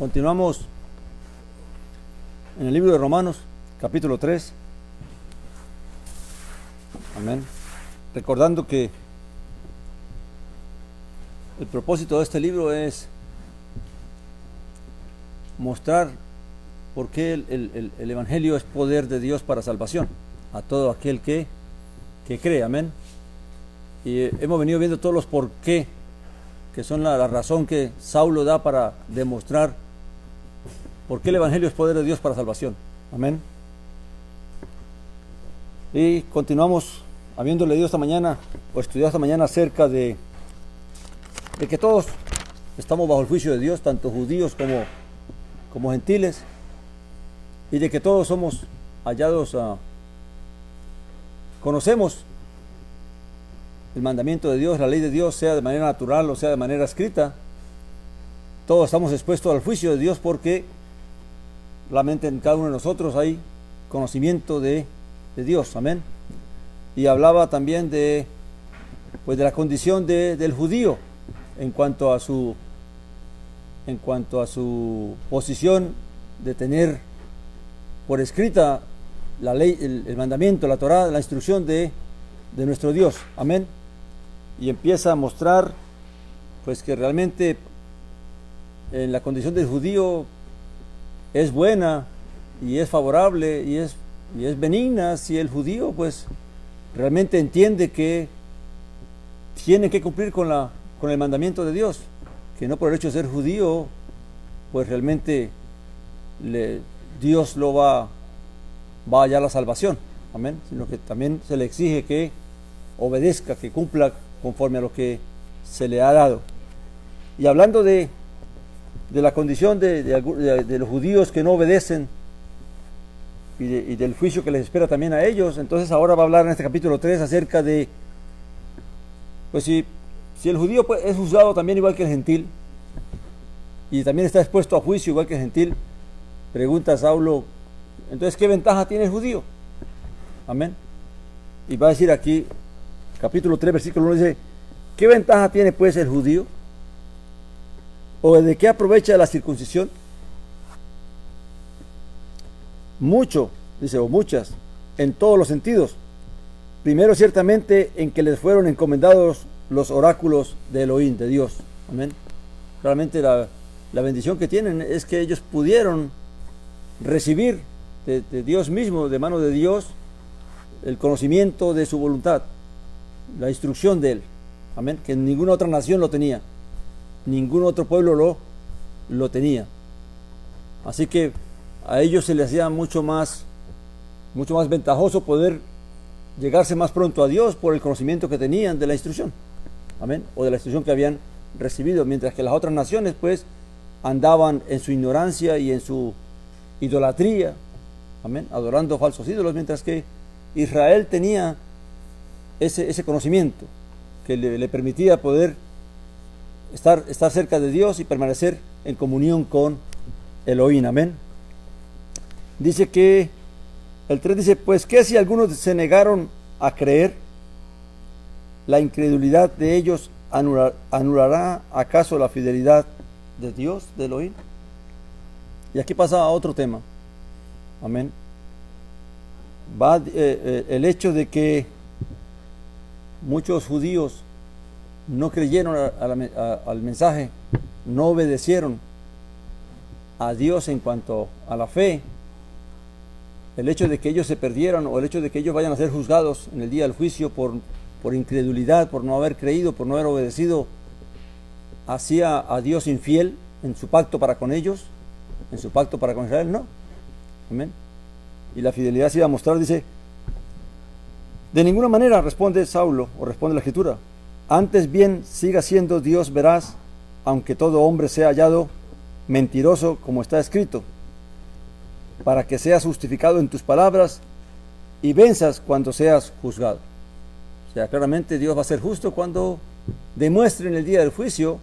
Continuamos en el libro de Romanos, capítulo 3. Amén. Recordando que el propósito de este libro es mostrar por qué el Evangelio es poder de Dios para salvación a todo aquel que cree. Amén. Y hemos venido viendo todos los por qué, que son la razón que Saulo da para demostrar por qué el Evangelio es poder de Dios para salvación. Amén. Y continuamos habiendo leído esta mañana o estudiado esta mañana acerca de que todos estamos bajo el juicio de Dios, tanto judíos como gentiles, y de que todos somos hallados conocemos el mandamiento de Dios, la ley de Dios, sea de manera natural o sea de manera escrita. Todos estamos expuestos al juicio de Dios porque realmente en cada uno de nosotros hay conocimiento de Dios. Amén. Y hablaba también de la condición del judío en cuanto a su posición de tener por escrita la ley, el mandamiento, la Torá, la instrucción de nuestro Dios. Amén. Y empieza a mostrar pues que realmente en la condición del judío es buena y es favorable y es benigna si el judío pues realmente entiende que tiene que cumplir con el mandamiento de Dios, que no por el hecho de ser judío pues realmente Dios lo va a hallar la salvación. Amén. Sino que también se le exige que obedezca, que cumpla conforme a lo que se le ha dado. Y hablando de la condición de los judíos que no obedecen y del juicio que les espera también a ellos, entonces ahora va a hablar en este capítulo 3 acerca de pues si el judío pues, es juzgado también igual que el gentil y también está expuesto a juicio igual que el gentil, pregunta Saulo, entonces ¿qué ventaja tiene el judío? Amén. Y va a decir aquí, capítulo 3, versículo 1, dice, ¿qué ventaja tiene pues el judío? ¿O de qué aprovecha la circuncisión? Mucho, dice, o muchas, en todos los sentidos. Primero, ciertamente, en que les fueron encomendados los oráculos de Elohim, de Dios. Amén. Realmente la bendición que tienen es que ellos pudieron recibir de Dios mismo, de mano de Dios, el conocimiento de su voluntad, la instrucción de Él. Amén. Que ninguna otra nación lo tenía, ningún otro pueblo lo tenía. Así que a ellos se les hacía mucho más ventajoso poder llegarse más pronto a Dios por el conocimiento que tenían de la instrucción. Amén. O de la instrucción que habían recibido, mientras que las otras naciones pues andaban en su ignorancia y en su idolatría. Amén. Adorando falsos ídolos, mientras que Israel tenía ese conocimiento que le permitía poder estar cerca de Dios y permanecer en comunión con Elohim. Amén. Dice que el 3 dice, pues que si algunos se negaron a creer, la incredulidad de ellos anulará acaso la fidelidad de Dios, de Elohim. Y aquí pasa a otro tema. Amén. El hecho de que muchos judíos no creyeron al mensaje, no obedecieron a Dios en cuanto a la fe, el hecho de que ellos se perdieran o el hecho de que ellos vayan a ser juzgados en el día del juicio por incredulidad, por no haber creído, por no haber obedecido, hacía a Dios infiel en su pacto para con ellos, en su pacto para con Israel, no. Amén. Y la fidelidad se iba a mostrar, dice, de ninguna manera, responde Saulo, o responde la Escritura, antes bien siga siendo Dios veraz, aunque todo hombre sea hallado mentiroso, como está escrito, para que seas justificado en tus palabras y venzas cuando seas juzgado. O sea, claramente Dios va a ser justo cuando demuestre en el día del juicio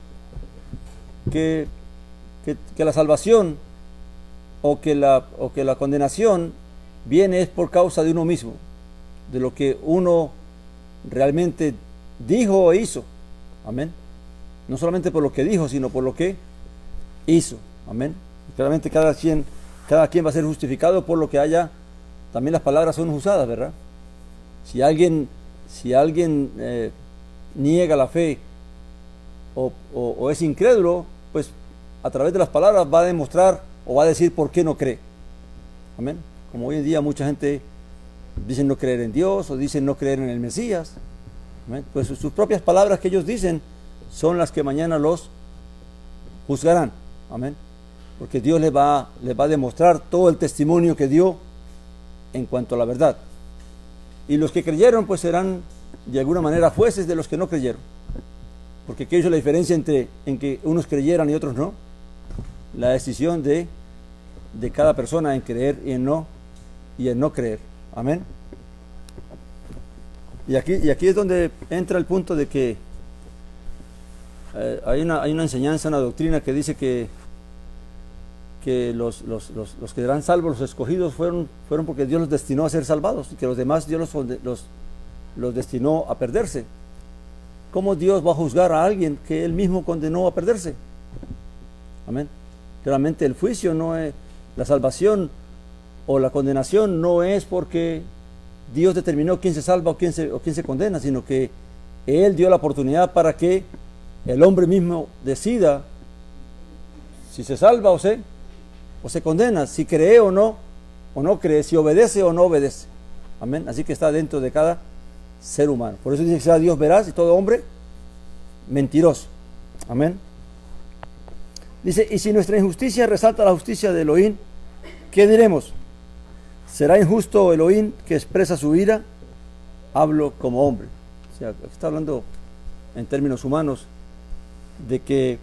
que la salvación o que la condenación viene es por causa de uno mismo, de lo que uno realmente dijo o hizo. Amén. No solamente por lo que dijo, sino por lo que hizo. Amén. Claramente cada quien va a ser justificado por lo que haya. También las palabras son usadas, ¿verdad? Si alguien niega la fe o es incrédulo, pues a través de las palabras va a demostrar o va a decir por qué no cree. Amén. Como hoy en día mucha gente dice no creer en Dios o dicen no creer en el Mesías. Amén. Pues sus propias palabras que ellos dicen son las que mañana los juzgarán. Amén. Porque Dios les va a demostrar todo el testimonio que dio en cuanto a la verdad. Y los que creyeron pues serán de alguna manera jueces de los que no creyeron. Porque ¿qué hizo la diferencia en que unos creyeran y otros no? La decisión de cada persona en creer y en no creer. Amén. Y aquí es donde entra el punto de que hay una enseñanza, una doctrina que dice que los que serán salvos, los escogidos, fueron porque Dios los destinó a ser salvados y que los demás Dios los destinó a perderse. ¿Cómo Dios va a juzgar a alguien que Él mismo condenó a perderse? Amén. Claramente el juicio no es, la salvación o la condenación no es porque Dios determinó quién se salva o quién se condena, sino que Él dio la oportunidad para que el hombre mismo decida si se salva o se condena, si cree o no cree, si obedece o no obedece. Amén. Así que está dentro de cada ser humano. Por eso dice que sea Dios veraz y todo hombre mentiroso. Amén. Dice, y si nuestra injusticia resalta la justicia de Elohim, ¿qué diremos? ¿Será injusto Elohim que expresa su ira? Hablo como hombre. O sea, está hablando en términos humanos de que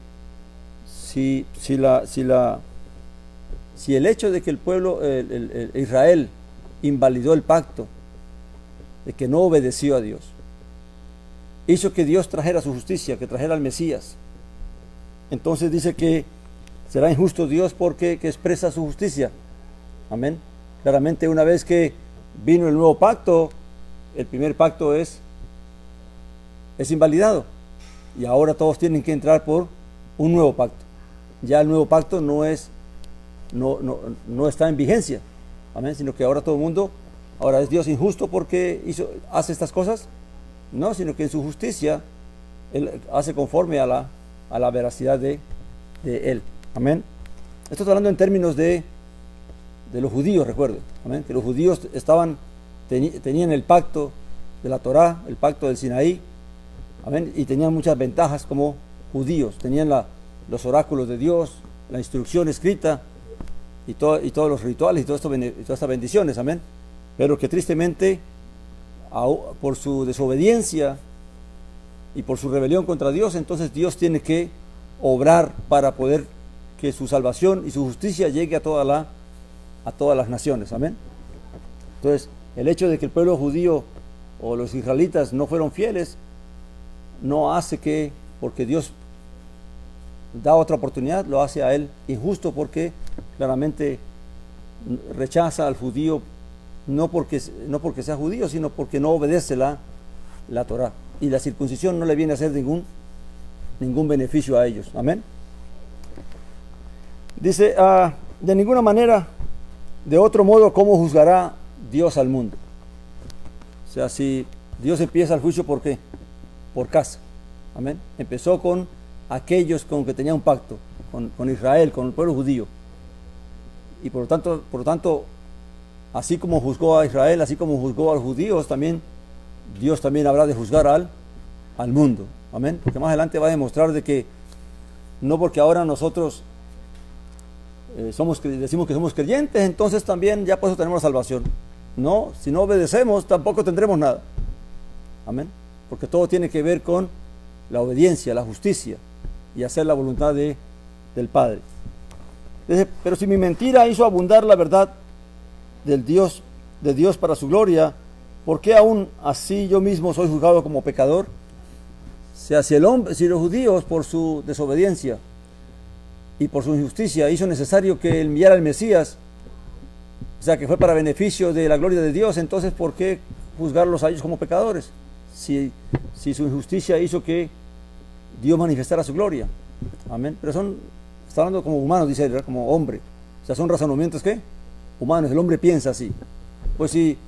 si el hecho de que el pueblo, Israel, invalidó el pacto, de que no obedeció a Dios, hizo que Dios trajera su justicia, que trajera al Mesías. Entonces dice que será injusto Dios porque que expresa su justicia. Amén. Claramente una vez que vino el nuevo pacto, el primer pacto es invalidado. Y ahora todos tienen que entrar por un nuevo pacto. Ya el nuevo pacto no está en vigencia. Amén. Sino que ahora todo el mundo, ahora es Dios injusto porque hace estas cosas. No, sino que en su justicia Él hace conforme a la veracidad de Él. Amén. Esto está hablando en términos de los judíos, recuerden. Amén. Que los judíos tenían el pacto de la Torá, el pacto del Sinaí. Amén. Y tenían muchas ventajas como judíos. Tenían los oráculos de Dios, la instrucción escrita y todos los rituales y todas estas bendiciones. Amén. Pero que tristemente, por su desobediencia y por su rebelión contra Dios, entonces Dios tiene que obrar para poder que su salvación y su justicia llegue a todas las naciones. Amén. Entonces, el hecho de que el pueblo judío o los israelitas no fueron fieles no hace que, porque Dios da otra oportunidad, lo hace a él injusto, porque claramente rechaza al judío no porque sea judío, sino porque no obedece la Torá. Y la circuncisión no le viene a hacer ningún beneficio a ellos. Amén. Dice, de ninguna manera, de otro modo, ¿cómo juzgará Dios al mundo? O sea, si Dios empieza el juicio, ¿por qué? Por casa. Amén. Empezó con aquellos con que tenía un pacto, con Israel, con el pueblo judío. Y por lo tanto, así como juzgó a Israel, así como juzgó a los judíos, también Dios también habrá de juzgar al mundo. Amén. Porque más adelante va a demostrar de que no porque ahora nosotros decimos que somos creyentes, entonces también ya por eso tenemos la salvación. No, si no obedecemos tampoco tendremos nada. Amén. Porque todo tiene que ver con la obediencia, la justicia y hacer la voluntad del Padre. Dice, pero si mi mentira hizo abundar la verdad de Dios para su gloria, ¿por qué aún así yo mismo soy juzgado como pecador? O sea, si los judíos por su desobediencia y por su injusticia hizo necesario que enviara al Mesías, o sea, que fue para beneficio de la gloria de Dios, entonces ¿por qué juzgarlos a ellos como pecadores? Si su injusticia hizo que Dios manifestara su gloria. Amén. Pero Está hablando como humano, dice él, ¿verdad? Como hombre. O sea, son razonamientos, ¿qué? Humanos. El hombre piensa así. Pues si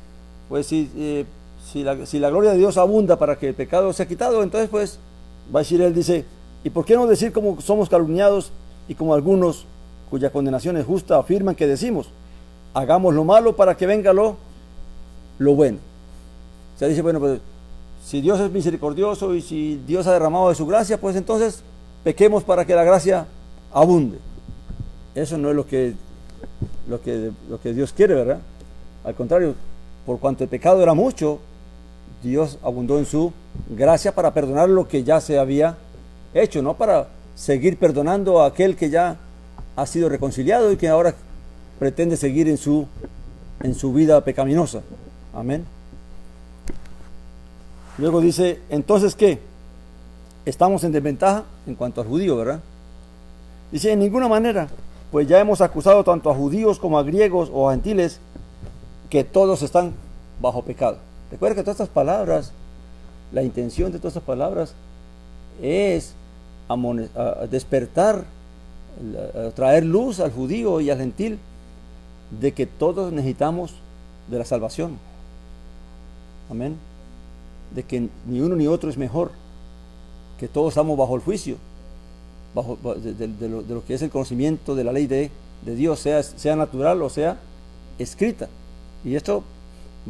la gloria de Dios abunda para que el pecado sea quitado, entonces pues va a decir él, dice, ¿y por qué no decir como somos calumniados y como algunos cuya condenación es justa afirman que decimos? Hagamos lo malo para que venga lo bueno. O sea, dice, bueno, pues si Dios es misericordioso y si Dios ha derramado de su gracia, pues entonces pequemos para que la gracia abunde. Eso no es lo que Dios quiere, ¿verdad? Al contrario, por cuanto el pecado era mucho, Dios abundó en su gracia para perdonar lo que ya se había hecho, no para seguir perdonando a aquel que ya ha sido reconciliado y que ahora pretende seguir en su vida pecaminosa. Amén. Luego dice, entonces, ¿qué? Estamos en desventaja en cuanto al judío, ¿verdad? Dice, en ninguna manera, pues ya hemos acusado tanto a judíos como a griegos o a gentiles que todos están bajo pecado. Recuerda que todas estas palabras, la intención de todas estas palabras es a despertar, a traer luz al judío y al gentil de que todos necesitamos de la salvación. Amén. De que ni uno ni otro es mejor, que todos estamos bajo el juicio, de lo que es el conocimiento de la ley de Dios, sea natural o sea escrita. Y esto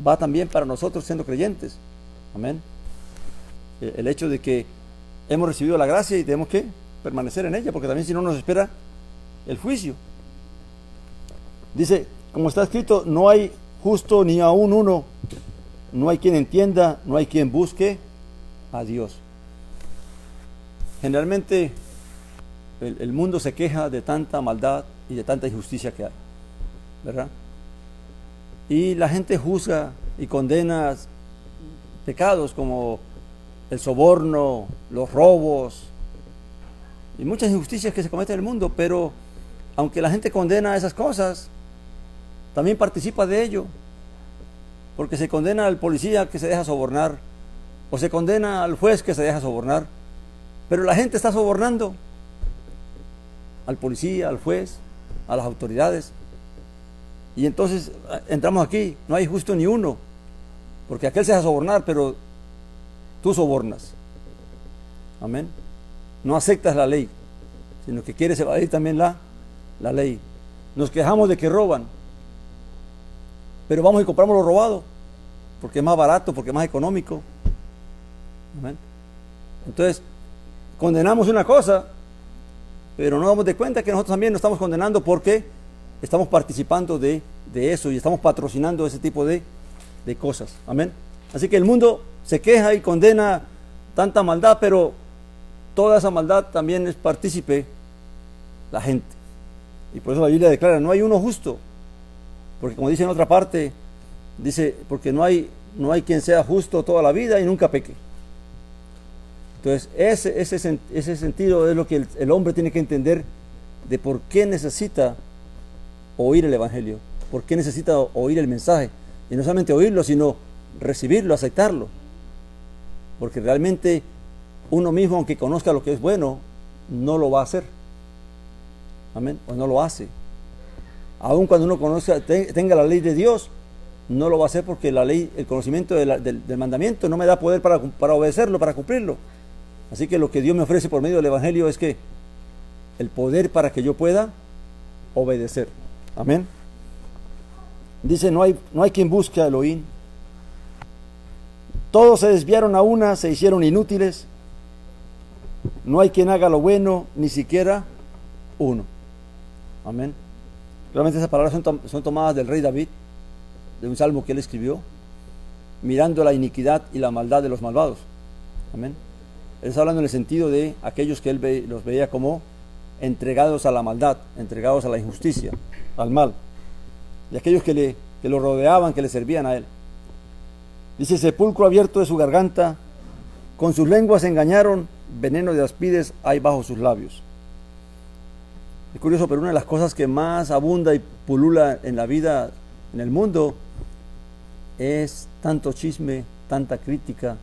va también para nosotros siendo creyentes. Amén. El hecho de que hemos recibido la gracia y tenemos que permanecer en ella, porque también si no nos espera el juicio. Dice, como está escrito, no hay justo ni aún uno, no hay quien entienda, no hay quien busque a Dios. Generalmente el mundo se queja de tanta maldad y de tanta injusticia que hay, ¿verdad? Y la gente juzga y condena pecados como el soborno, los robos y muchas injusticias que se cometen en el mundo, pero aunque la gente condena esas cosas, también participa de ello, porque se condena al policía que se deja sobornar, o se condena al juez que se deja sobornar, pero la gente está sobornando al policía, al juez, a las autoridades. Y entonces entramos aquí, no hay justo ni uno, porque aquel se deja sobornar, pero tú sobornas. Amén. No aceptas la ley, sino que quieres evadir también la ley. Nos quejamos de que roban, pero vamos y compramos lo robado, porque es más barato, porque es más económico. Amén. Entonces, condenamos una cosa, pero no damos de cuenta que nosotros también nos estamos condenando porque estamos participando de eso y estamos patrocinando ese tipo de cosas. Amén. Así que el mundo se queja y condena tanta maldad, pero toda esa maldad también es partícipe la gente. Y por eso la Biblia declara, no hay uno justo. Porque como dice en otra parte, dice, porque no hay quien sea justo toda la vida y nunca peque. Entonces, ese sentido es lo que el hombre tiene que entender de por qué necesita oír el Evangelio, por qué necesita oír el mensaje. Y no solamente oírlo, sino recibirlo, aceptarlo. Porque realmente uno mismo, aunque conozca lo que es bueno, no lo va a hacer. Amén. O no lo hace. Aun cuando uno conozca, tenga la ley de Dios, no lo va a hacer porque la ley, el conocimiento del mandamiento no me da poder para obedecerlo, para cumplirlo. Así que lo que Dios me ofrece por medio del Evangelio es que el poder para que yo pueda obedecer. Amén. Dice, no hay quien busque a Elohim. Todos se desviaron a una, se hicieron inútiles. No hay quien haga lo bueno, ni siquiera uno. Amén. Realmente esas palabras son tomadas del rey David, de un salmo que él escribió, mirando la iniquidad y la maldad de los malvados. Amén. Él está hablando en el sentido de aquellos que él los veía como entregados a la maldad, entregados a la injusticia, al mal, y aquellos que lo rodeaban, que le servían a él. Dice, sepulcro abierto de su garganta, con sus lenguas engañaron, veneno de aspides hay bajo sus labios. Es curioso, pero una de las cosas que más abunda y pulula en la vida, en el mundo, es tanto chisme, tanta crítica,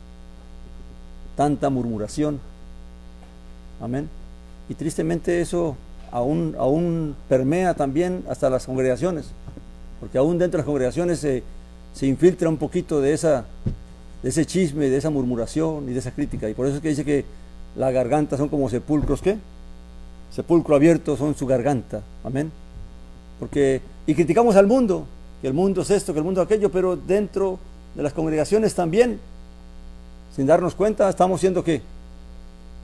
tanta murmuración. Amén. Y tristemente eso aún permea también hasta las congregaciones, porque aún dentro de las congregaciones se infiltra un poquito de ese chisme, de esa murmuración y de esa crítica, y por eso es que dice que las gargantas son como sepulcros, ¿qué? Sepulcro abierto son su garganta, amén. Y criticamos al mundo, que el mundo es esto, que el mundo es aquello, pero dentro de las congregaciones también, sin darnos cuenta, estamos siendo ¿qué?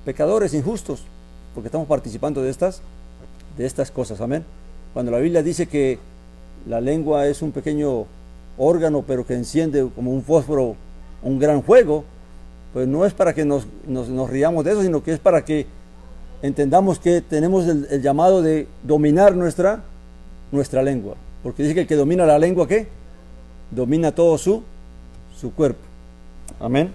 Pecadores injustos, porque estamos participando de estas cosas, amén. Cuando la Biblia dice que la lengua es un pequeño órgano, pero que enciende como un fósforo un gran fuego, pues no es para que nos riamos de eso, sino que es para que entendamos que tenemos el llamado de dominar nuestra lengua, porque dice que el que domina la lengua, ¿qué? Domina todo su cuerpo, amén.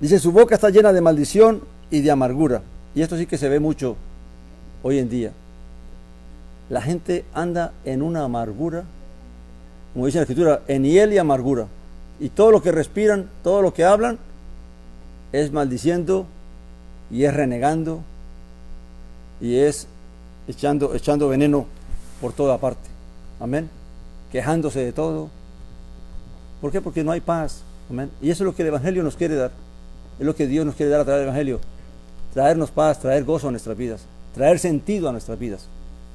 Dice, su boca está llena de maldición y de amargura, y esto sí que se ve mucho hoy en día. La gente anda en una amargura, como dice la Escritura, en hiel y amargura, y todo lo que respiran, todo lo que hablan, es maldiciendo, y es renegando, y es echando veneno por toda parte, amén, quejándose de todo. ¿Por qué? Porque no hay paz, amén, y eso es lo que el Evangelio nos quiere dar, es lo que Dios nos quiere dar a través del Evangelio, traernos paz, traer gozo a nuestras vidas, traer sentido a nuestras vidas,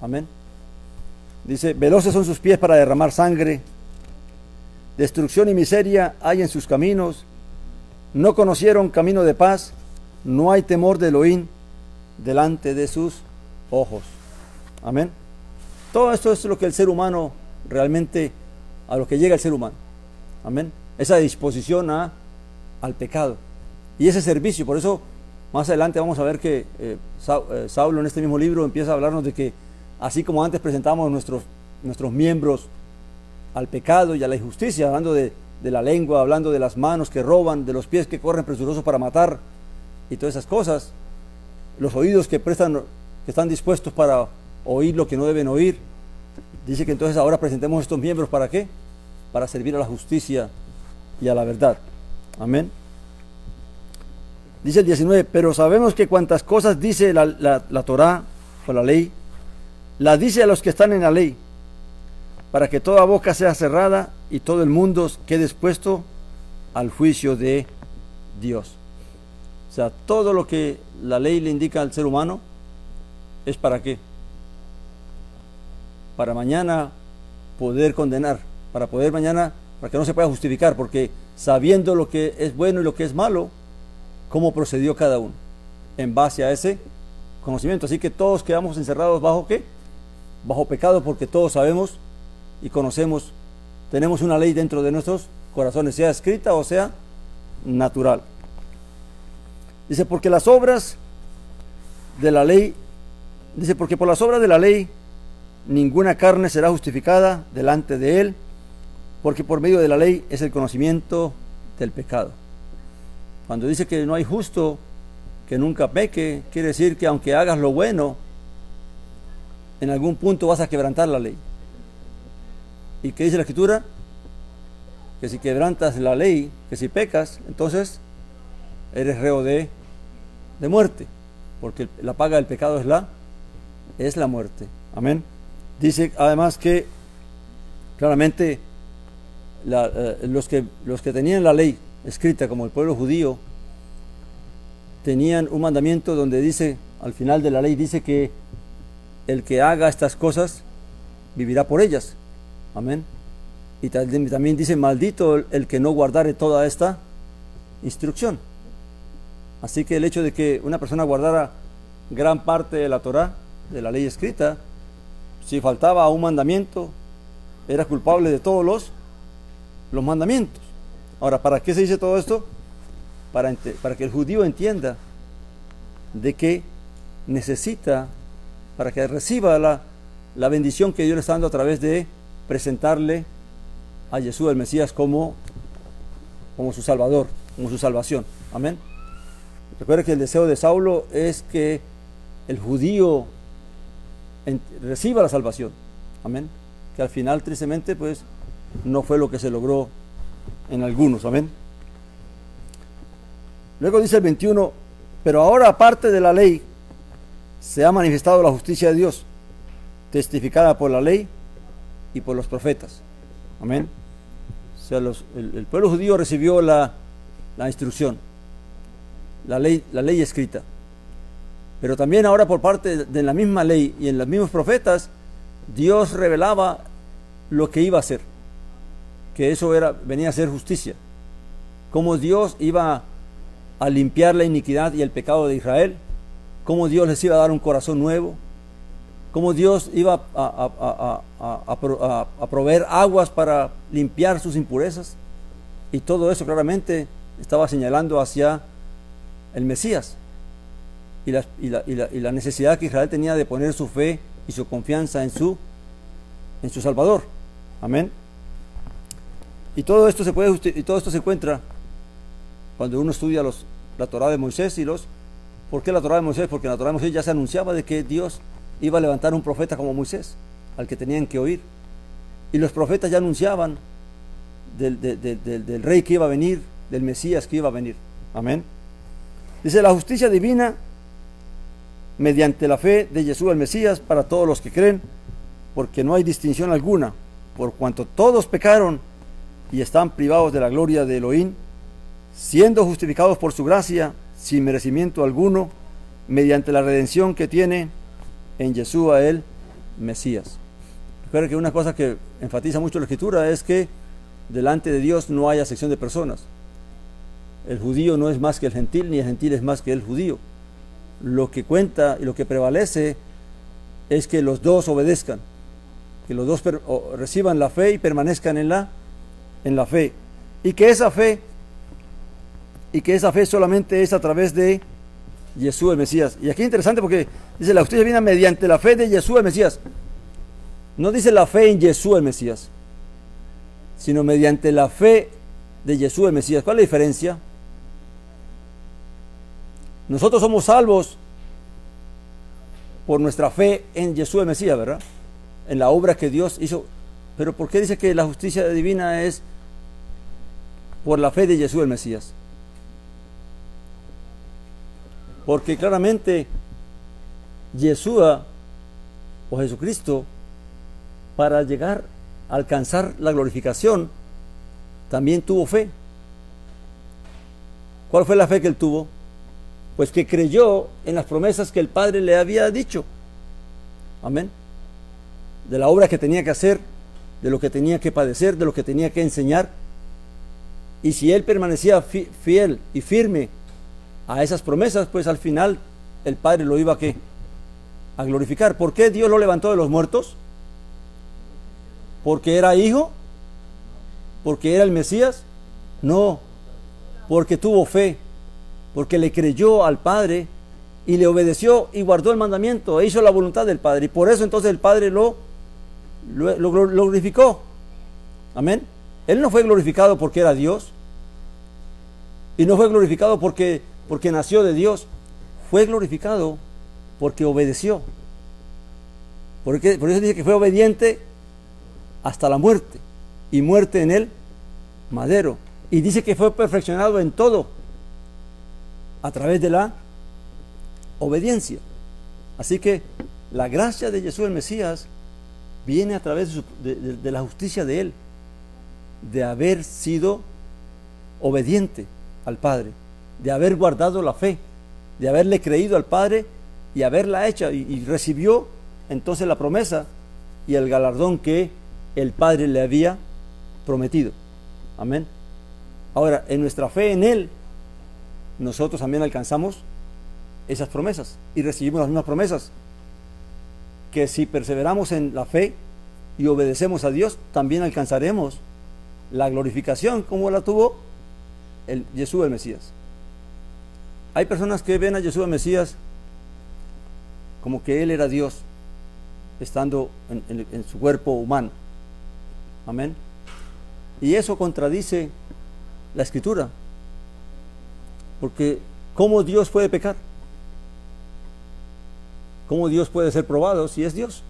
amén. Dice, veloces son sus pies para derramar sangre, destrucción y miseria hay en sus caminos, no conocieron camino de paz, no hay temor de Elohim delante de sus ojos, amén. Todo esto es lo que el ser humano realmente, a lo que llega el ser humano, amén, esa disposición al pecado y ese servicio. Por eso más adelante vamos a ver que Saulo en este mismo libro empieza a hablarnos de que así como antes presentábamos nuestros miembros al pecado y a la injusticia, hablando de la lengua, hablando de las manos que roban, de los pies que corren presurosos para matar y todas esas cosas, los oídos que están dispuestos para oír lo que no deben oír. Dice que entonces ahora presentemos estos miembros, ¿para qué? Para servir a la justicia y a la verdad, amén. Dice el 19, pero sabemos que cuantas cosas dice la Torá o la ley, la dice a los que están en la ley, para que toda boca sea cerrada y todo el mundo quede expuesto al juicio de Dios. O sea, todo lo que la ley le indica al ser humano es para qué? Para mañana poder condenar, para que no se pueda justificar, porque sabiendo lo que es bueno y lo que es malo, cómo procedió cada uno en base a ese conocimiento. Así que todos quedamos encerrados bajo ¿qué? Bajo pecado, porque todos sabemos y conocemos, tenemos una ley dentro de nuestros corazones, sea escrita o sea natural. Dice, porque las obras de la ley, dice, porque por las obras de la ley ninguna carne será justificada delante de él, porque por medio de la ley es el conocimiento del pecado. Cuando dice que no hay justo que nunca peque, quiere decir que aunque hagas lo bueno, en algún punto vas a quebrantar la ley. ¿Y qué dice la Escritura? Que si quebrantas la ley, que si pecas, entonces eres reo de muerte, porque la paga del pecado es la muerte, amén. Dice además que claramente los que tenían la ley escrita, como el pueblo judío, tenían un mandamiento donde dice, al final de la ley dice que el que haga estas cosas vivirá por ellas, amén. Y también dice, maldito el que no guardare toda esta instrucción. Así que el hecho de que una persona guardara gran parte de la Torá, de la ley escrita, si faltaba a un mandamiento, era culpable de todos los mandamientos. Ahora, ¿para qué se dice todo esto? Para que el judío entienda de que necesita, para que reciba la bendición que Dios le está dando a través de presentarle a Jesús el Mesías como su Salvador, como su salvación, amén. Recuerda que el deseo de Saulo es que el judío reciba la salvación, amén, que al final tristemente pues no fue lo que se logró en algunos, amén. Luego dice el 21, pero ahora aparte de la ley, se ha manifestado la justicia de Dios, testificada por la ley y por los profetas. Amén. O sea, el pueblo judío recibió la instrucción, la ley escrita. Pero también ahora por parte de la misma ley y en los mismos profetas, Dios revelaba lo que iba a hacer, que eso venía a ser justicia. Cómo Dios iba a limpiar la iniquidad y el pecado de Israel, cómo Dios les iba a dar un corazón nuevo, cómo Dios iba a proveer aguas para limpiar sus impurezas, y todo eso claramente estaba señalando hacia el Mesías y la necesidad que Israel tenía de poner su fe y su confianza en su Salvador. Amén. Y todo esto se encuentra cuando uno estudia la Torá de Moisés ¿por qué la Torá de Moisés? Porque en la Torá de Moisés ya se anunciaba de que Dios iba a levantar un profeta como Moisés, al que tenían que oír. Y los profetas ya anunciaban del rey que iba a venir, del Mesías que iba a venir. Amén. Dice, la justicia divina mediante la fe de Jesús el Mesías para todos los que creen, porque no hay distinción alguna, por cuanto todos pecaron y están privados de la gloria de Elohim, siendo justificados por su gracia, sin merecimiento alguno, mediante la redención que tiene en Yeshua el Mesías. Recuerda que una cosa que enfatiza mucho la Escritura es que delante de Dios no hay acepción de personas. El judío no es más que el gentil, ni el gentil es más que el judío. Lo que cuenta y lo que prevalece es que los dos obedezcan, que los dos reciban la fe y permanezcan en la fe, y que esa fe solamente es a través de Jesús el Mesías. Y aquí es interesante porque dice, la justicia viene mediante la fe de Jesús el Mesías. No dice la fe en Jesús el Mesías, sino mediante la fe de Jesús el Mesías. ¿Cuál es la diferencia? Nosotros somos salvos por nuestra fe en Jesús el Mesías, ¿verdad? En la obra que Dios hizo. Pero ¿por qué dice que la justicia divina es por la fe de Jesús el Mesías? Porque claramente Yeshua o Jesucristo, para llegar a alcanzar la glorificación, también tuvo fe. ¿Cuál fue la fe que él tuvo? Pues que creyó en las promesas que el Padre le había dicho. Amén. De la obra que tenía que hacer, de lo que tenía que padecer, de lo que tenía que enseñar. Y si él permanecía fiel y firme a esas promesas, pues al final el Padre lo iba a glorificar. ¿Por qué Dios lo levantó de los muertos? ¿Porque era hijo? ¿Porque era el Mesías? No, porque tuvo fe, porque le creyó al Padre y le obedeció y guardó el mandamiento e hizo la voluntad del Padre, y por eso entonces el Padre lo glorificó. Amén. Él no fue glorificado porque era Dios, y no fue glorificado porque nació de Dios. Fue glorificado porque obedeció. Por eso dice que fue obediente hasta la muerte, y muerte en el madero. Y dice que fue perfeccionado en todo a través de la obediencia. Así que la gracia de Jesús el Mesías viene a través de la justicia de él, de haber sido obediente al Padre, de haber guardado la fe, de haberle creído al Padre y haberla hecha, y recibió entonces la promesa y el galardón que el Padre le había prometido. Amén. Ahora, en nuestra fe en Él, nosotros también alcanzamos esas promesas y recibimos las mismas promesas, que si perseveramos en la fe y obedecemos a Dios, también alcanzaremos la glorificación como la tuvo Jesús el Mesías. Hay personas que ven a Jesús el Mesías como que Él era Dios, estando en su cuerpo humano. Amén. Y eso contradice la Escritura, porque ¿cómo Dios puede pecar? ¿Cómo Dios puede ser probado si es Dios?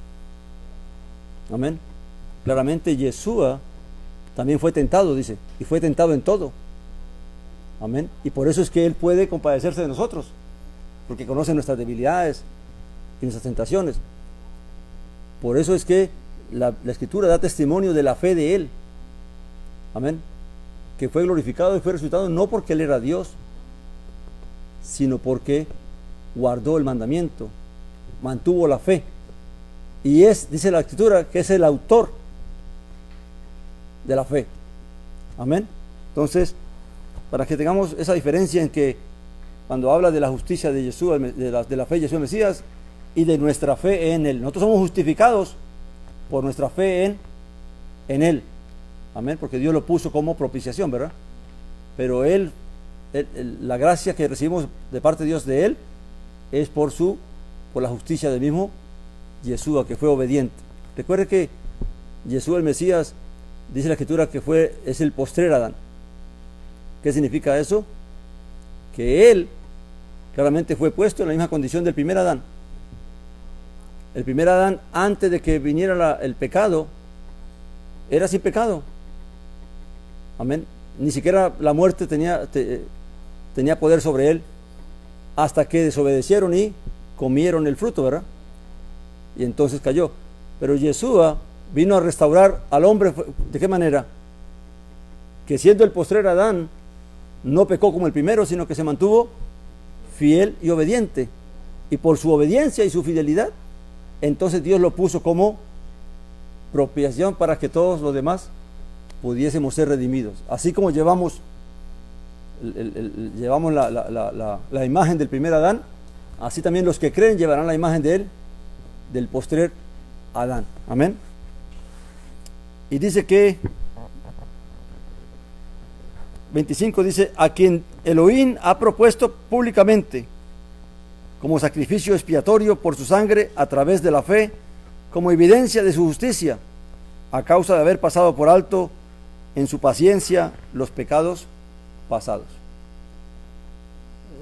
Amén. Claramente Yeshua también fue tentado, dice, y fue tentado en todo. Amén. Y por eso es que Él puede compadecerse de nosotros, porque conoce nuestras debilidades, y nuestras tentaciones. Por eso es que la Escritura da testimonio de la fe de Él. Amén. Que fue glorificado y fue resucitado no porque Él era Dios, sino porque guardó el mandamiento, mantuvo la fe. Y dice la Escritura, que es el autor de la fe. Amén. Entonces, para que tengamos esa diferencia en que cuando habla de la justicia de Yeshua, de la fe de Yeshua Mesías y de nuestra fe en Él. Nosotros somos justificados por nuestra fe en Él. Amén, porque Dios lo puso como propiciación, ¿verdad? Pero la gracia que recibimos de parte de Dios de Él es por la justicia del mismo Yeshua, que fue obediente. Recuerde que Yeshua el Mesías, dice la Escritura, que es el postrer Adán. ¿Qué significa eso? Que Él claramente fue puesto en la misma condición del primer Adán. El primer Adán, antes de que viniera el pecado, era sin pecado. Amén. Ni siquiera la muerte tenía poder sobre él, hasta que desobedecieron y comieron el fruto, ¿verdad? Y entonces cayó. Pero Yeshua vino a restaurar al hombre. ¿De qué manera? Que siendo el postrer Adán, no pecó como el primero, sino que se mantuvo fiel y obediente. Y por su obediencia y su fidelidad, entonces Dios lo puso como propiciación para que todos los demás pudiésemos ser redimidos. Así como llevamos la imagen del primer Adán, así también los que creen llevarán la imagen de él, del postrer Adán. Amén. Y dice que 25 dice, a quien Elohim ha propuesto públicamente como sacrificio expiatorio por su sangre a través de la fe, como evidencia de su justicia, a causa de haber pasado por alto en su paciencia los pecados pasados.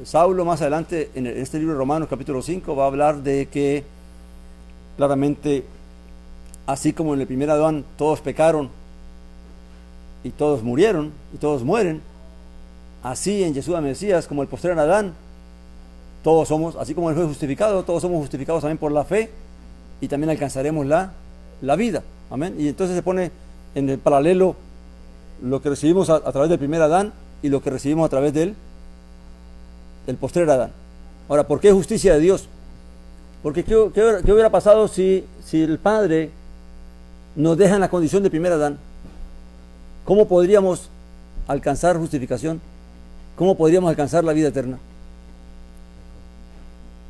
Saulo más adelante en este libro de Romanos capítulo 5 va a hablar de que claramente, así como en el primer Adán todos pecaron y todos murieron y todos mueren, así en Yeshua Mesías, como el postrer Adán, todos somos, así como él fue justificado, todos somos justificados también por la fe y también alcanzaremos la vida. Amén. Y entonces se pone en el paralelo lo que recibimos a través del primer Adán y lo que recibimos a través del postrer Adán. Ahora, ¿por qué justicia de Dios? Porque ¿qué hubiera pasado si el Padre nos deja en la condición del primer Adán? ¿Cómo podríamos alcanzar justificación? ¿Cómo podríamos alcanzar la vida eterna?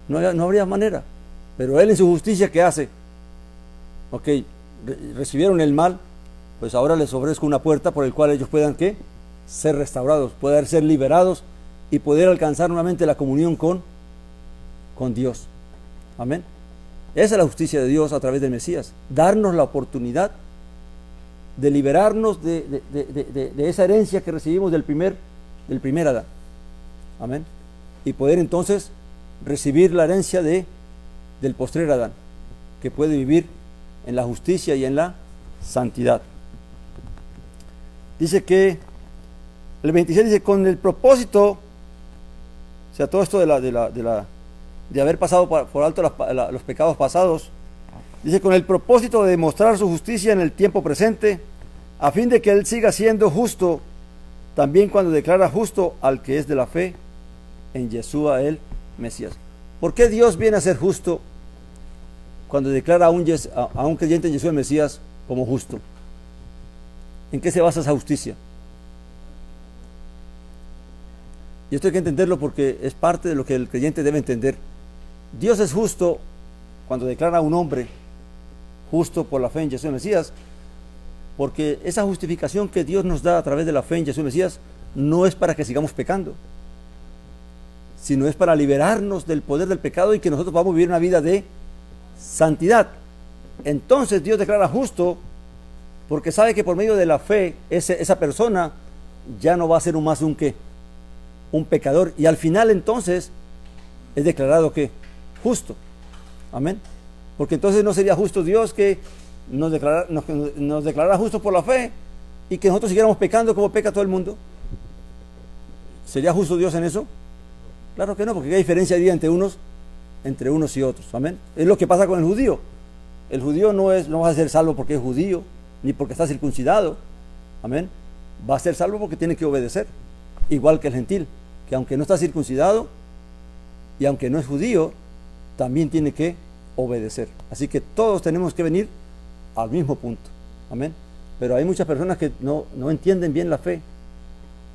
No habría manera. Pero Él en su justicia, ¿qué hace? Ok, recibieron el mal, pues ahora les ofrezco una puerta por el cual ellos puedan ¿qué? Ser restaurados, poder ser liberados y poder alcanzar nuevamente la comunión con Dios. Amén. Esa es la justicia de Dios a través del Mesías, darnos la oportunidad de liberarnos de esa herencia que recibimos del primer Adán. Amén. Y poder entonces recibir la herencia del postrer Adán, que puede vivir en la justicia y en la santidad. Dice que el 26 dice, con el propósito, o sea, todo esto de haber pasado por alto los pecados pasados, dice, con el propósito de demostrar su justicia en el tiempo presente, a fin de que Él siga siendo justo, también cuando declara justo al que es de la fe en Yeshua el Mesías. ¿Por qué Dios viene a ser justo cuando declara a un creyente en Yeshua el Mesías como justo? ¿En qué se basa esa justicia? Y esto hay que entenderlo porque es parte de lo que el creyente debe entender. Dios es justo cuando declara a un hombre justo por la fe en Yeshua el Mesías, porque esa justificación que Dios nos da a través de la fe en Yeshua el Mesías no es para que sigamos pecando, sino es para liberarnos del poder del pecado y que nosotros vamos a vivir una vida de santidad. Entonces Dios declara justo porque sabe que por medio de la fe esa persona ya no va a ser un pecador, y al final entonces es declarado que justo. Amén. Porque entonces no sería justo Dios que nos declarara justos por la fe y que nosotros siguiéramos pecando como peca todo el mundo. ¿Sería justo Dios en eso? Claro que no, porque ¿qué diferencia habría entre unos entre unos y otros. Amén. Es lo que pasa con el judío. El judío no va a ser salvo porque es judío, ni porque está circuncidado. Amén. Va a ser salvo porque tiene que obedecer. Igual que el gentil, que aunque no está circuncidado y aunque no es judío, también tiene que obedecer. Así que todos tenemos que venir al mismo punto. Amén. Pero hay muchas personas que no entienden bien la fe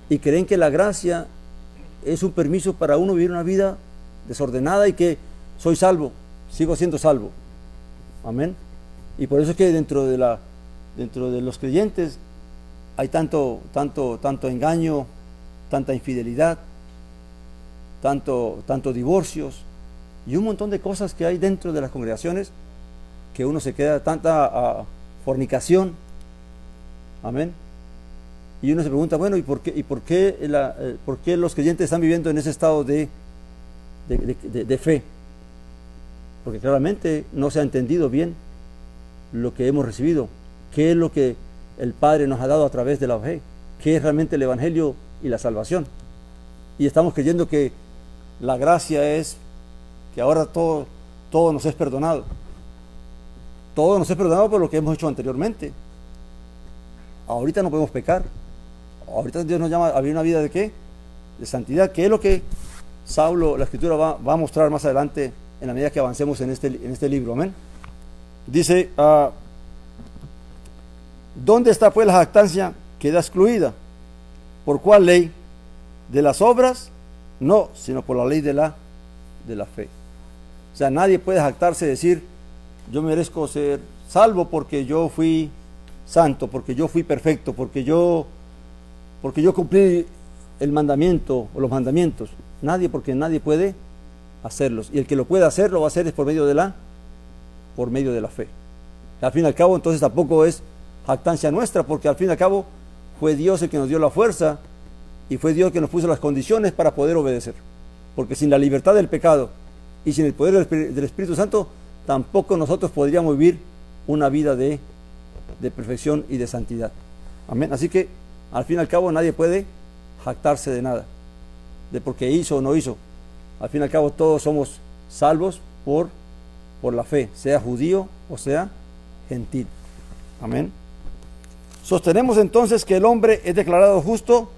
y creen que la gracia es un permiso para uno vivir una vida desordenada y que soy salvo, sigo siendo salvo. Amén. Y por eso es que dentro de los creyentes hay tanto engaño, tanta infidelidad, tanto divorcios y un montón de cosas que hay dentro de las congregaciones, que uno se queda, tanta fornicación. Amén. Y uno se pregunta, bueno, ¿y por qué los creyentes están viviendo en ese estado de fe? Porque claramente no se ha entendido bien lo que hemos recibido, qué es lo que el Padre nos ha dado a través de la fe, qué es realmente el Evangelio y la salvación. Y estamos creyendo que la gracia es que ahora todo nos es perdonado. Todo nos es perdonado por lo que hemos hecho anteriormente. Ahorita no podemos pecar. Ahorita Dios nos llama a vivir una vida ¿de qué? De santidad, que es lo que la Escritura va a mostrar más adelante en la medida que avancemos en este libro. Amén. Dice, ¿dónde está pues la jactancia? Queda excluida. ¿Por cuál ley? ¿De las obras? No, sino por la ley de la fe. O sea, nadie puede jactarse y decir, yo merezco ser salvo porque yo fui santo, porque yo fui perfecto, porque yo cumplí el mandamiento o los mandamientos. Porque nadie puede hacerlos. Y el que lo puede hacer, lo va a hacer es por medio de la fe. Al fin y al cabo, entonces tampoco es jactancia nuestra, porque al fin y al cabo fue Dios el que nos dio la fuerza y fue Dios el que nos puso las condiciones para poder obedecer. Porque sin la libertad del pecado y sin el poder del Espíritu Santo, tampoco nosotros podríamos vivir una vida de perfección y de santidad. Amén. Así que al fin y al cabo nadie puede jactarse de nada, de porque hizo o no hizo. Al fin y al cabo todos somos salvos por la fe, sea judío o sea gentil. Amén. Sostenemos entonces que el hombre es declarado justo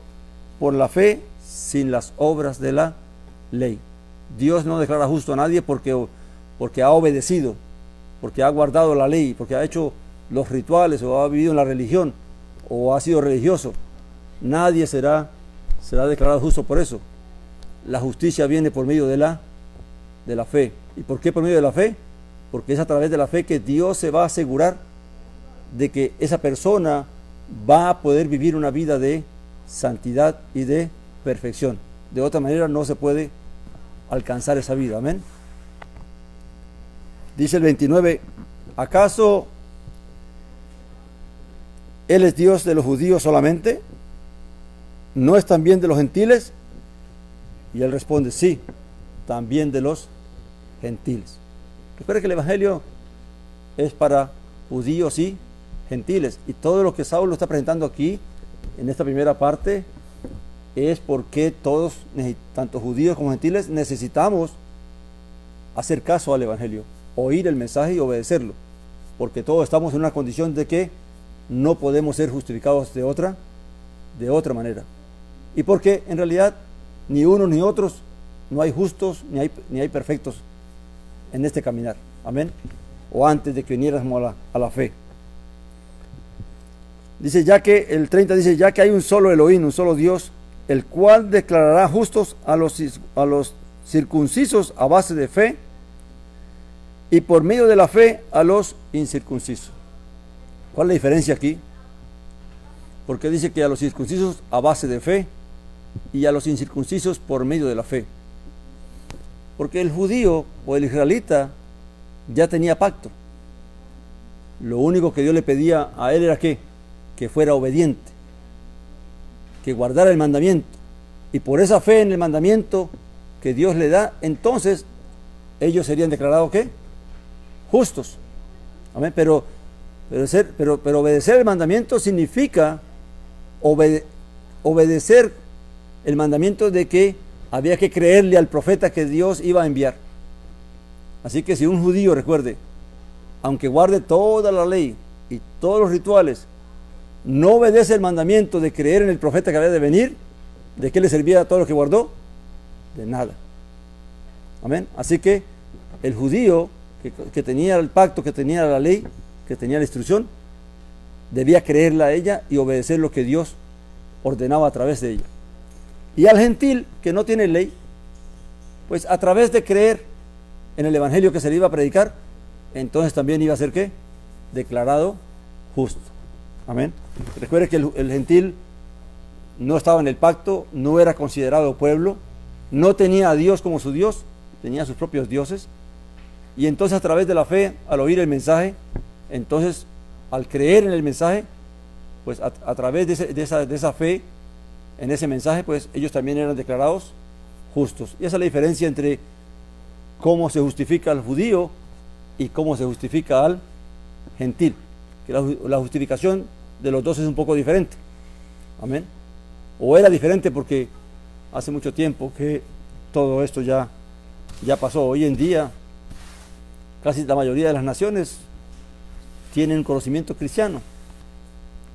por la fe sin las obras de la ley. Dios no declara justo a nadie porque ha obedecido, porque ha guardado la ley, porque ha hecho los rituales o ha vivido en la religión o ha sido religioso. Nadie será declarado justo por eso. La justicia viene por medio de la fe. ¿Y por qué por medio de la fe? Porque es a través de la fe que Dios se va a asegurar de que esa persona va a poder vivir una vida de santidad y de perfección. De otra manera no se puede alcanzar esa vida. Amén. Dice el 29, ¿acaso Él es Dios de los judíos solamente? ¿No es también de los gentiles? Y él responde, sí, también de los gentiles. Recuerda que el Evangelio es para judíos y gentiles. Y todo lo que Saulo está presentando aquí, en esta primera parte, es porque todos, tanto judíos como gentiles, necesitamos hacer caso al Evangelio, oír el mensaje y obedecerlo. Porque todos estamos en una condición de que no podemos ser justificados de otra manera. Y porque en realidad ni unos ni otros, no hay justos ni hay perfectos en este caminar. Amén. O antes de que viniéramos a la fe. Dice, el 30 dice, ya que hay un solo Elohim, un solo Dios, el cual declarará justos a los circuncisos a base de fe, y por medio de la fe a los incircuncisos. ¿Cuál es la diferencia aquí? Porque dice que a los circuncisos a base de fe y a los incircuncisos por medio de la fe. Porque el judío o el israelita ya tenía pacto. Lo único que Dios le pedía a él era que fuera obediente, que guardara el mandamiento. Y por esa fe en el mandamiento que Dios le da, entonces ellos serían declarados ¿qué? Justos. Amén. Pero obedecer el mandamiento significa obedecer el mandamiento de que había que creerle al profeta que Dios iba a enviar. Así que si un judío, recuerde, aunque guarde toda la ley y todos los rituales, no obedece el mandamiento de creer en el profeta que había de venir, ¿de qué le servía todo lo que guardó? De nada. Amén. Así que el judío que tenía el pacto, que tenía la ley, que tenía la instrucción, debía creerla a ella y obedecer lo que Dios ordenaba a través de ella. Y al gentil que no tiene ley, pues a través de creer en el evangelio que se le iba a predicar, entonces también iba a ser ¿qué? Declarado justo. Amén. Recuerde que el gentil no estaba en el pacto, no era considerado pueblo, no tenía a Dios como su Dios, tenía sus propios dioses. Y entonces a través de la fe, al oír el mensaje, entonces al creer en el mensaje, pues a través de esa fe, en ese mensaje, pues ellos también eran declarados justos. Y esa es la diferencia entre cómo se justifica al judío y cómo se justifica al gentil. Que la justificación de los dos es un poco diferente. Amén. O era diferente porque hace mucho tiempo que todo esto ya pasó. Hoy en día, casi la mayoría de las naciones tienen conocimiento cristiano.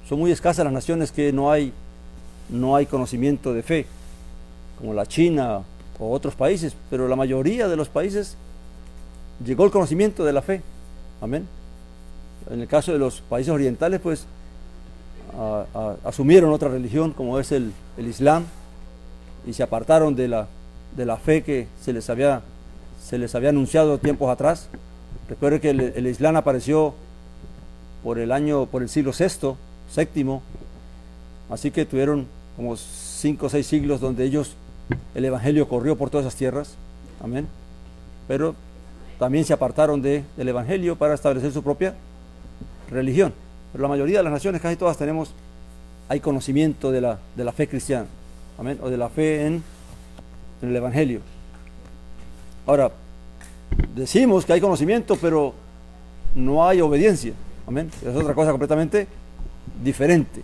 Son muy escasas las naciones que no hay conocimiento de fe, como la China o otros países, pero la mayoría de los países llegó el conocimiento de la fe. Amén. En el caso de los países orientales, pues asumieron otra religión como es el Islam y se apartaron de la fe que se les había anunciado tiempos atrás. Recuerde que el Islam apareció por el siglo VII, así que tuvieron como 5 o 6 siglos donde el evangelio corrió por todas esas tierras. Amén. Pero también se apartaron del evangelio para establecer su propia religión. Pero la mayoría de las naciones, casi todas hay conocimiento de la fe cristiana. Amén. O de la fe en el evangelio. Ahora, decimos que hay conocimiento, pero no hay obediencia. Amén. Es otra cosa completamente diferente.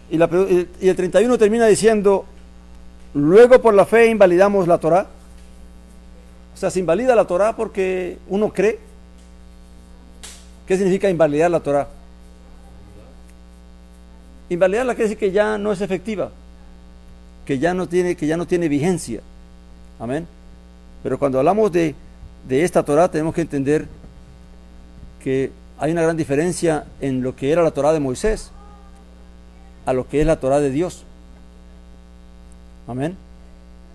Y el 31 termina diciendo: luego por la fe invalidamos la Torá. O sea, se invalida la Torá porque uno cree. ¿Qué significa invalidar la Torá? Invalidarla quiere decir que ya no es efectiva, que ya no tiene vigencia. Amén. Pero cuando hablamos de esta Torá, tenemos que entender que hay una gran diferencia en lo que era la Torá de Moisés a lo que es la Torá de Dios. Amén.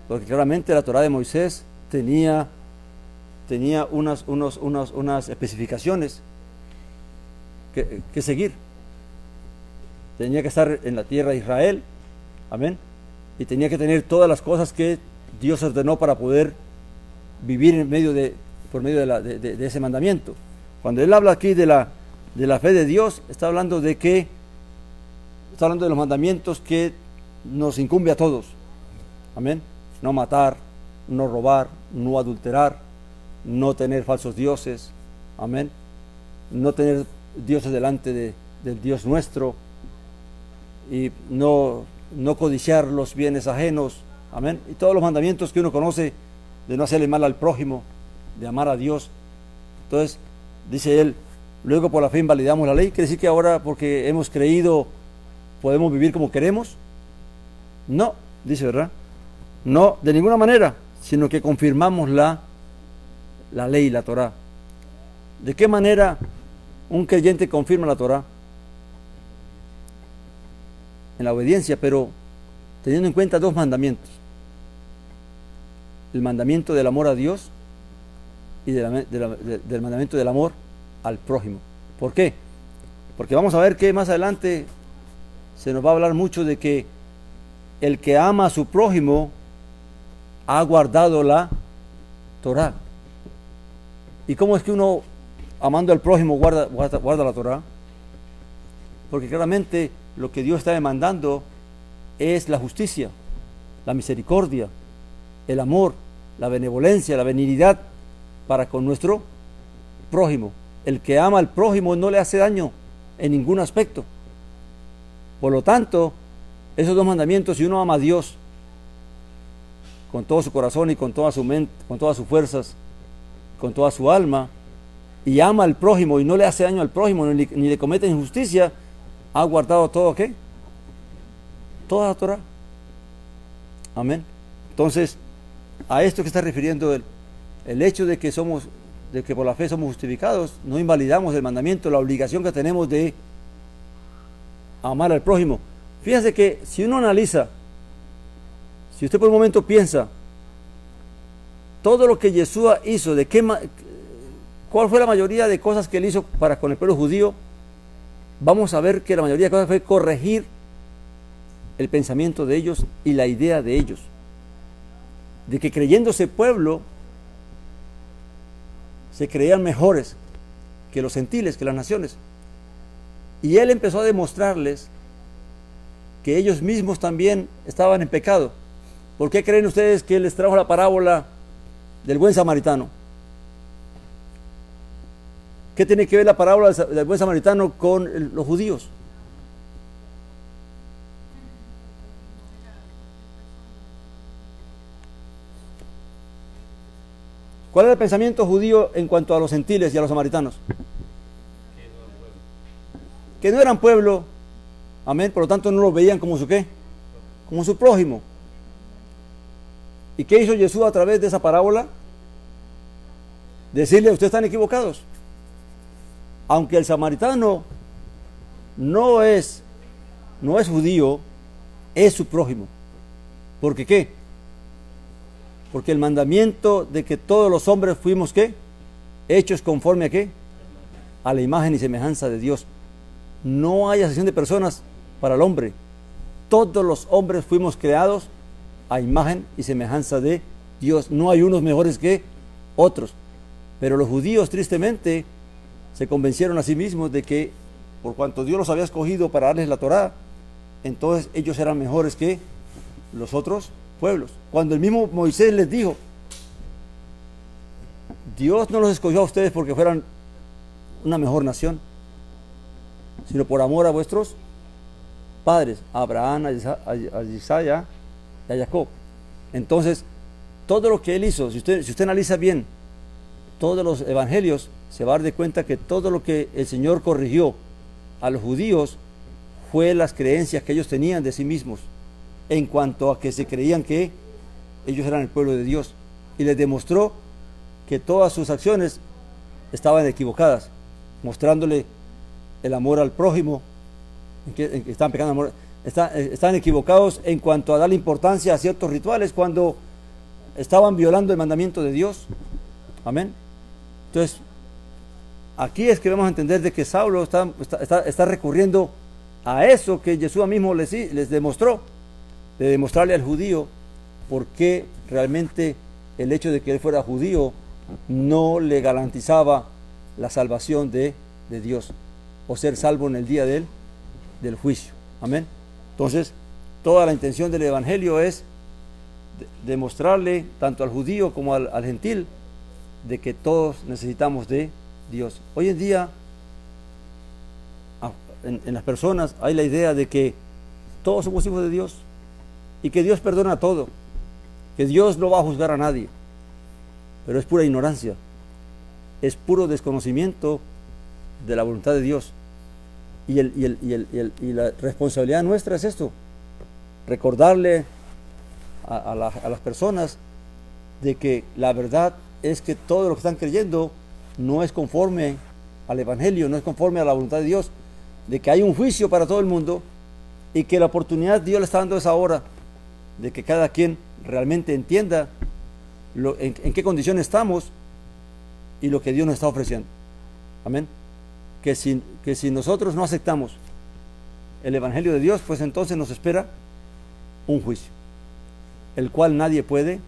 Porque claramente la Torá de Moisés tenía unas especificaciones que seguir. Tenía que estar en la tierra de Israel. Amén. Y tenía que tener todas las cosas que Dios ordenó para poder vivir por medio de ese mandamiento. Cuando él habla aquí de la fe de Dios, está hablando de los mandamientos que nos incumbe a todos. Amén. No matar, no robar, no adulterar, no tener falsos dioses. Amén. No tener dioses delante del Dios nuestro, y no codiciar los bienes ajenos. Amén. Y todos los mandamientos que uno conoce, de no hacerle mal al prójimo, de amar a Dios. Entonces, dice él, luego por la fe invalidamos la ley. ¿Quiere decir que ahora porque hemos creído podemos vivir como queremos? No, dice, ¿verdad? No, de ninguna manera, sino que confirmamos la ley, la Torá. ¿De qué manera un creyente confirma la Torá? En la obediencia, pero teniendo en cuenta 2 mandamientos: el mandamiento del amor a Dios y del mandamiento del amor al prójimo. ¿Por qué? Porque vamos a ver que más adelante se nos va a hablar mucho de que el que ama a su prójimo ha guardado la Torá. ¿Y cómo es que uno, amando al prójimo, guarda la Torá? Porque claramente lo que Dios está demandando es la justicia, la misericordia, el amor, la benevolencia, la benignidad para con nuestro prójimo. El que ama al prójimo no le hace daño en ningún aspecto. Por lo tanto, esos 2 mandamientos, si uno ama a Dios con todo su corazón y con toda su mente, con todas sus fuerzas, con toda su alma, y ama al prójimo y no le hace daño al prójimo, ni le comete injusticia, ha guardado todo, ¿qué? Toda la Torah. Amén. Entonces, a esto que está refiriendo él, el hecho de que por la fe somos justificados, no invalidamos el mandamiento, la obligación que tenemos de amar al prójimo. Fíjense que si uno analiza, si usted por un momento piensa, todo lo que Yeshua hizo, ¿cuál fue la mayoría de cosas que él hizo para con el pueblo judío? Vamos a ver que la mayoría de cosas fue corregir el pensamiento de ellos y la idea de ellos, de que creyéndose pueblo, se creían mejores que los gentiles, que las naciones. Y él empezó a demostrarles que ellos mismos también estaban en pecado. ¿Por qué creen ustedes que él les trajo la parábola del buen samaritano? ¿Qué tiene que ver la parábola del buen samaritano con los judíos? ¿Cuál era el pensamiento judío en cuanto a los gentiles y a los samaritanos? Que no eran pueblo, amén, por lo tanto no los veían como su ¿qué? Como su prójimo. ¿Y qué hizo Jesús a través de esa parábola? Decirle, ustedes están equivocados. Aunque el samaritano no es judío, es su prójimo. ¿Por qué? Porque el mandamiento de que todos los hombres fuimos ¿qué? Hechos conforme a ¿qué? A la imagen y semejanza de Dios. No hay acepción de personas para el hombre. Todos los hombres fuimos creados a imagen y semejanza de Dios. No hay unos mejores que otros. Pero los judíos tristemente se convencieron a sí mismos de que por cuanto Dios los había escogido para darles la Torá, entonces ellos eran mejores que los otros pueblos. Cuando el mismo Moisés les dijo, Dios no los escogió a ustedes porque fueran una mejor nación, sino por amor a vuestros padres, a Abraham, a Isaac y a Jacob. Entonces, todo lo que él hizo, si usted analiza bien todos los evangelios, se va a dar de cuenta que todo lo que el Señor corrigió a los judíos fue las creencias que ellos tenían de sí mismos, en cuanto a que se creían que ellos eran el pueblo de Dios, y les demostró que todas sus acciones estaban equivocadas, mostrándole el amor al prójimo, en que estaban pecando amor, están equivocados en cuanto a darle importancia a ciertos rituales cuando estaban violando el mandamiento de Dios. Amén. Entonces, aquí es que vamos a entender de que Saulo está recurriendo a eso que Jesús mismo les demostró, de demostrarle al judío por qué realmente el hecho de que él fuera judío no le garantizaba la salvación de Dios, o ser salvo en el día del juicio. Amén. Entonces, toda la intención del evangelio es demostrarle tanto al judío como al gentil de que todos necesitamos de Dios. Hoy en día en las personas hay la idea de que todos somos hijos de Dios y que Dios perdona todo, que Dios no va a juzgar a nadie, pero es pura ignorancia, es puro desconocimiento de la voluntad de Dios. Y la responsabilidad nuestra es esto, recordarle a las personas de que la verdad es que todo lo que están creyendo no es conforme al evangelio, no es conforme a la voluntad de Dios, de que hay un juicio para todo el mundo y que la oportunidad Dios le está dando esa hora de que cada quien realmente entienda en qué condición estamos y lo que Dios nos está ofreciendo. Amén. Que si nosotros no aceptamos el evangelio de Dios, pues entonces nos espera un juicio, el cual nadie puede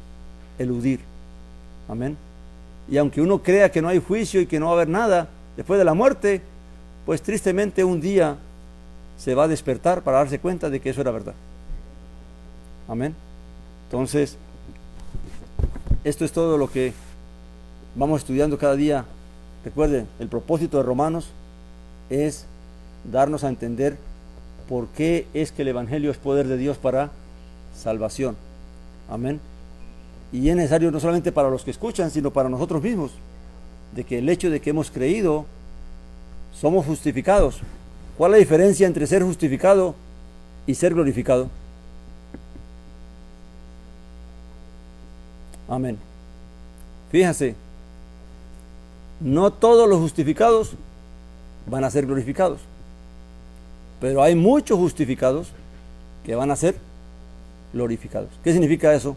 eludir. Amén. Y aunque uno crea que no hay juicio y que no va a haber nada después de la muerte, pues tristemente un día se va a despertar para darse cuenta de que eso era verdad. Amén. Entonces, esto es todo lo que vamos estudiando cada día. Recuerden, el propósito de Romanos es darnos a entender por qué es que el evangelio es poder de Dios para salvación. Amén. Y es necesario no solamente para los que escuchan, sino para nosotros mismos, de que el hecho de que hemos creído, somos justificados. ¿Cuál es la diferencia entre ser justificado y ser glorificado? Amén. Fíjense, no todos los justificados van a ser glorificados, pero hay muchos justificados que van a ser glorificados. ¿Qué significa eso?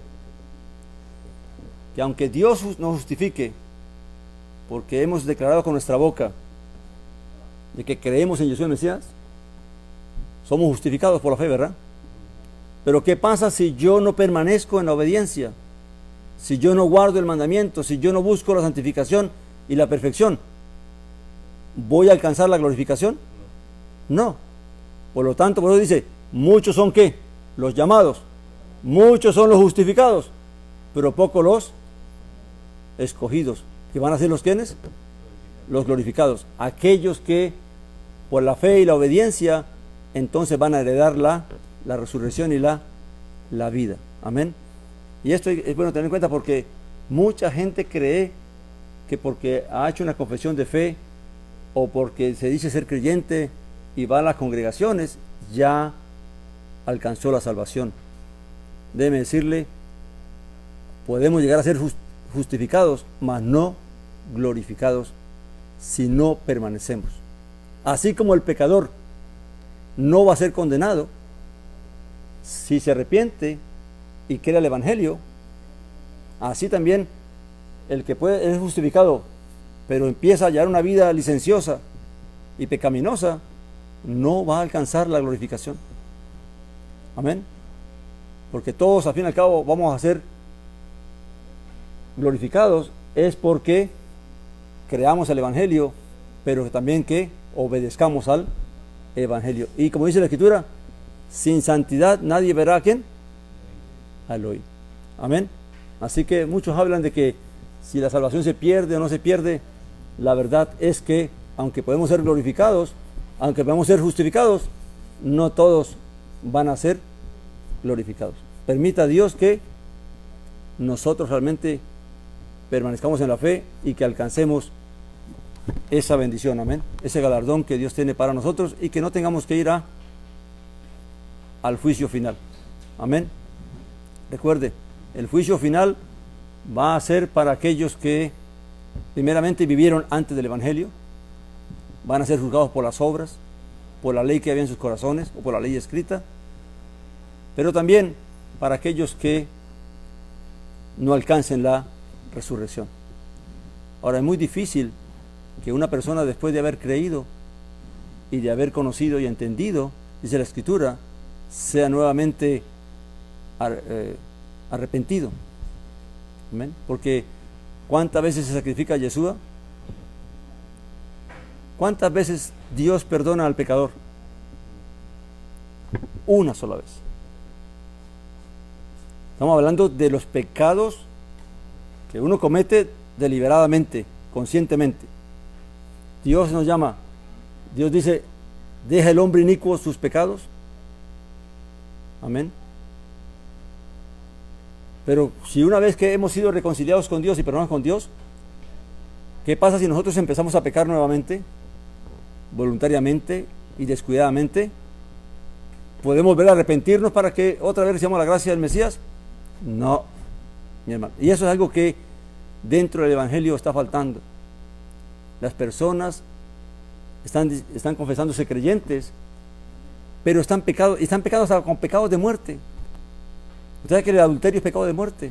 Que aunque Dios nos justifique, porque hemos declarado con nuestra boca de que creemos en Jesús el Mesías, somos justificados por la fe, ¿verdad? Pero ¿qué pasa si yo no permanezco en la obediencia? Si yo no guardo el mandamiento, si yo no busco la santificación y la perfección, ¿voy a alcanzar la glorificación? No. Por lo tanto, por eso dice, muchos son ¿qué? Los llamados. Muchos son los justificados, pero pocos los escogidos. ¿Que van a ser los quiénes? Los glorificados. Aquellos que por la fe y la obediencia entonces van a heredar la resurrección y la vida. Amén. Y esto es bueno tener en cuenta porque mucha gente cree que porque ha hecho una confesión de fe o porque se dice ser creyente y va a las congregaciones, ya alcanzó la salvación. Déjeme decirle, podemos llegar a ser justificados, mas no glorificados si no permanecemos. Así como el pecador no va a ser condenado si se arrepiente y cree el Evangelio, así también el que es justificado pero empieza a llevar una vida licenciosa y pecaminosa no va a alcanzar la glorificación. Amén. Porque todos al fin y al cabo vamos a ser glorificados es porque creamos el Evangelio, pero también que obedezcamos al Evangelio. Y como dice la Escritura, sin santidad nadie verá a quién, al Elohim. Amén. Así que muchos hablan de que si la salvación se pierde o no se pierde, la verdad es que aunque podemos ser glorificados, aunque podemos ser justificados, no todos van a ser glorificados. Permita a Dios que nosotros realmente permanezcamos en la fe y que alcancemos esa bendición, amén, ese galardón que Dios tiene para nosotros y que no tengamos que ir al juicio final. Amén. Recuerde, el juicio final va a ser para aquellos que primeramente vivieron antes del Evangelio, van a ser juzgados por las obras, por la ley que había en sus corazones o por la ley escrita, pero también para aquellos que no alcancen la resurrección. Ahora, es muy difícil que una persona después de haber creído y de haber conocido y entendido, dice la Escritura, sea nuevamente arrepentido. Amén. Porque ¿cuántas veces se sacrifica a Yeshua? ¿Cuántas veces Dios perdona al pecador? Una sola vez. Estamos hablando de los pecados que uno comete deliberadamente, conscientemente. Dios nos llama, Dios dice, deja el hombre inicuo sus pecados. Amén. Pero si una vez que hemos sido reconciliados con Dios y perdonados con Dios, ¿qué pasa si nosotros empezamos a pecar nuevamente, voluntariamente y descuidadamente? ¿Podemos volver a arrepentirnos para que otra vez recibamos la gracia del Mesías? No, mi hermano. Y eso es algo que dentro del Evangelio está faltando. Las personas están confesándose creyentes, pero están pecados hasta con pecados de muerte. Usted sabe que el adulterio es pecado de muerte.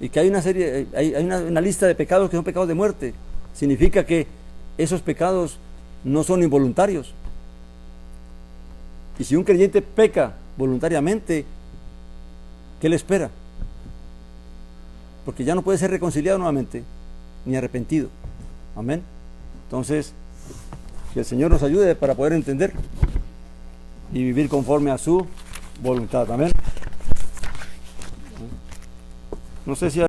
Y que hay una serie, hay una lista de pecados que son pecados de muerte. Significa que esos pecados no son involuntarios. Y si un creyente peca voluntariamente, ¿qué le espera? Porque ya no puede ser reconciliado nuevamente, ni arrepentido. Amén. Entonces, que el Señor nos ayude para poder entender y vivir conforme a su voluntad. Amén. No sé si